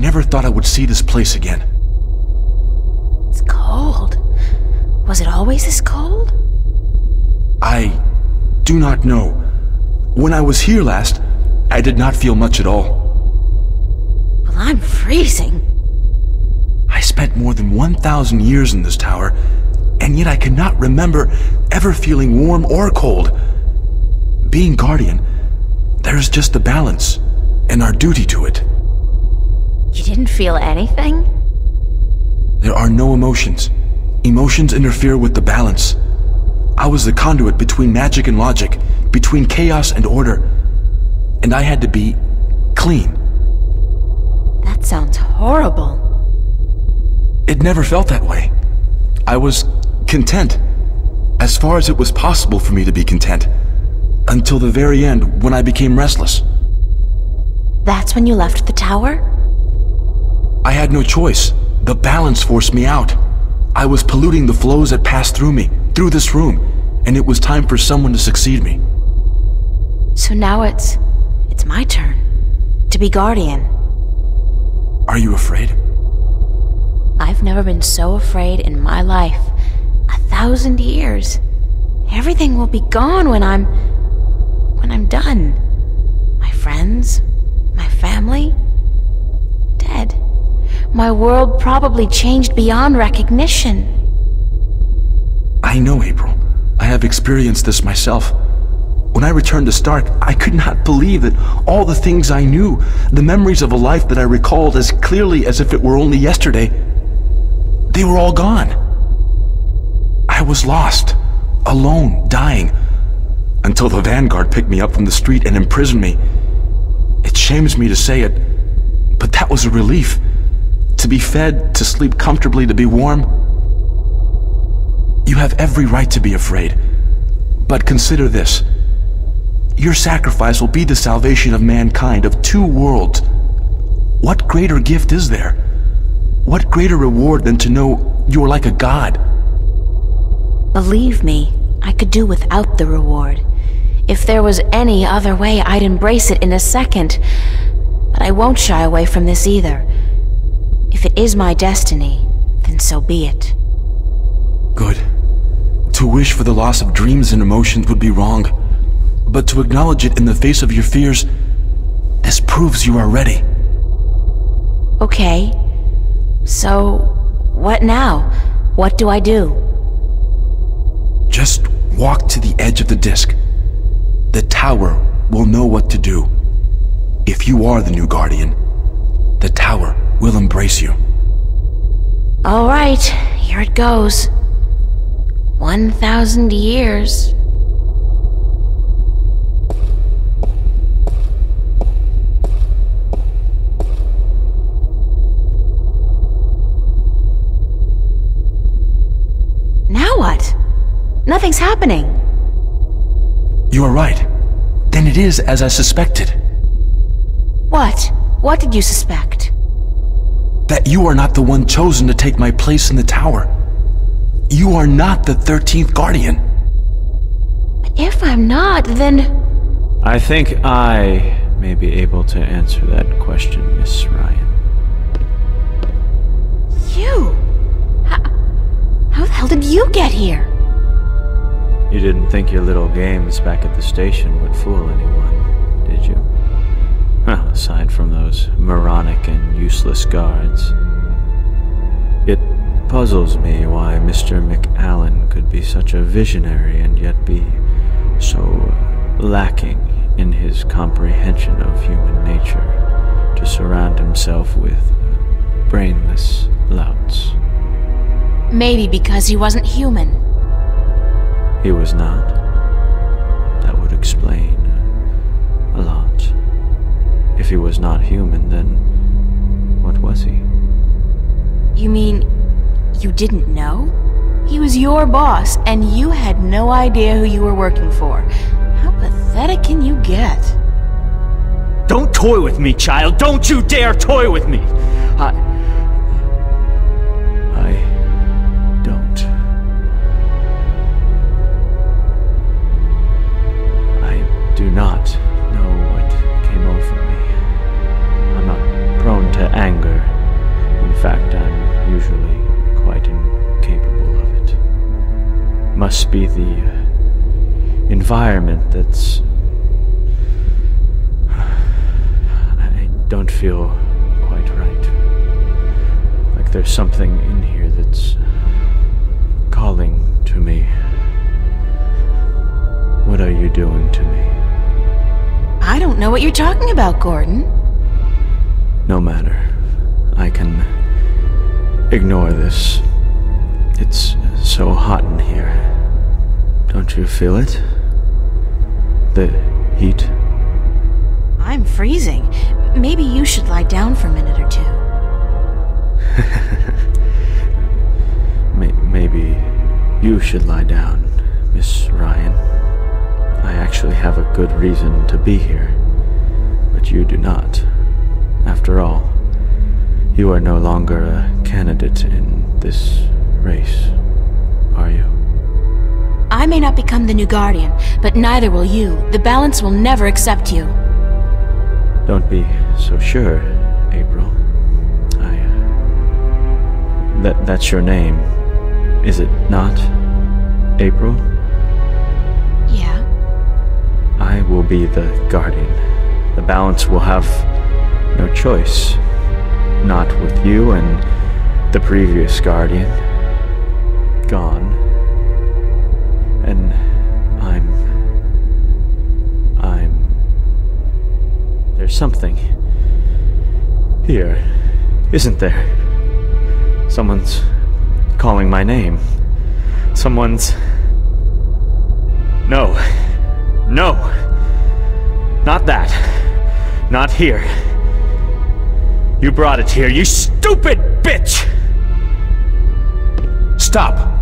never thought I would see this place again. It's cold. Was it always this cold? I do not know. When I was here last, I did not feel much at all. Well, I'm freezing. I spent more than 1,000 years in this tower, and yet I cannot remember ever feeling warm or cold. Being Guardian, there is just a balance, and our duty to it. You didn't feel anything? There are no emotions. Emotions interfere with the balance. I was the conduit between magic and logic, between chaos and order, and I had to be clean. That sounds horrible. It never felt that way. I was content, as far as it was possible for me to be content, until the very end when I became restless. That's when you left the tower? I had no choice. The balance forced me out. I was polluting the flows that passed through me, through this room, and it was time for someone to succeed me. So now it's my turn to be Guardian. Are you afraid? I've never been so afraid in my life. 1,000 years. Everything will be gone when I'm done. My friends, my family, dead. My world probably changed beyond recognition. I know, April. I have experienced this myself. When I returned to Stark, I could not believe that all the things I knew, the memories of a life that I recalled as clearly as if it were only yesterday, they were all gone. I was lost, alone, dying, until the Vanguard picked me up from the street and imprisoned me. It shames me to say it, but that was a relief. To be fed, to sleep comfortably, to be warm. You have every right to be afraid, but consider this. Your sacrifice will be the salvation of mankind, of 2 worlds. What greater gift is there? What greater reward than to know you are like a god? Believe me, I could do without the reward. If there was any other way, I'd embrace it in a second. But I won't shy away from this either. If it is my destiny, then so be it. Good. To wish for the loss of dreams and emotions would be wrong. But to acknowledge it in the face of your fears, this proves you are ready. Okay. So, what now? What do I do? Just walk to the edge of the disc. The tower will know what to do. If you are the new Guardian, the tower will embrace you. All right, here it goes. 1,000 years. Now what? Nothing's happening. You are right. Then it is as I suspected. What? What did you suspect? That you are not the one chosen to take my place in the tower. You are not the 13th Guardian. But if I'm not, then... I think I may be able to answer that question, Miss Ryan. You? How the hell did you get here? You didn't think your little games back at the station would fool anyone, did you? Aside from those moronic and useless guards. It puzzles me why Mr. McAllen could be such a visionary and yet be so lacking in his comprehension of human nature to surround himself with brainless louts. Maybe because he wasn't human. He was not. That would explain a lot. If he was not human, then what was he? You mean you didn't know? He was your boss, and you had no idea who you were working for. How pathetic can you get? Don't toy with me, child! Don't you dare toy with me! I don't. I do not know what came over me. I'm not prone to anger must be the environment that's... I don't feel quite right. Like there's something in here that's calling to me. What are you doing to me? I don't know what you're talking about, Gordon. No matter. I can ignore this. It's so hot in here. Don't you feel it? The heat? I'm freezing. Maybe you should lie down for a minute or two. Maybe you should lie down, Miss Ryan. I actually have a good reason to be here, but you do not. After all, you are no longer a candidate in this race, are you? I may not become the new Guardian, but neither will you. The balance will never accept you. Don't be so sure, April. That's your name, is it not? April? Yeah? I will be the Guardian. The balance will have no choice. Not with you and the previous Guardian. Gone. And there's something here, isn't there? Someone's calling my name. Someone's... No. No! Not that. Not here. You brought it here, you stupid bitch! Stop!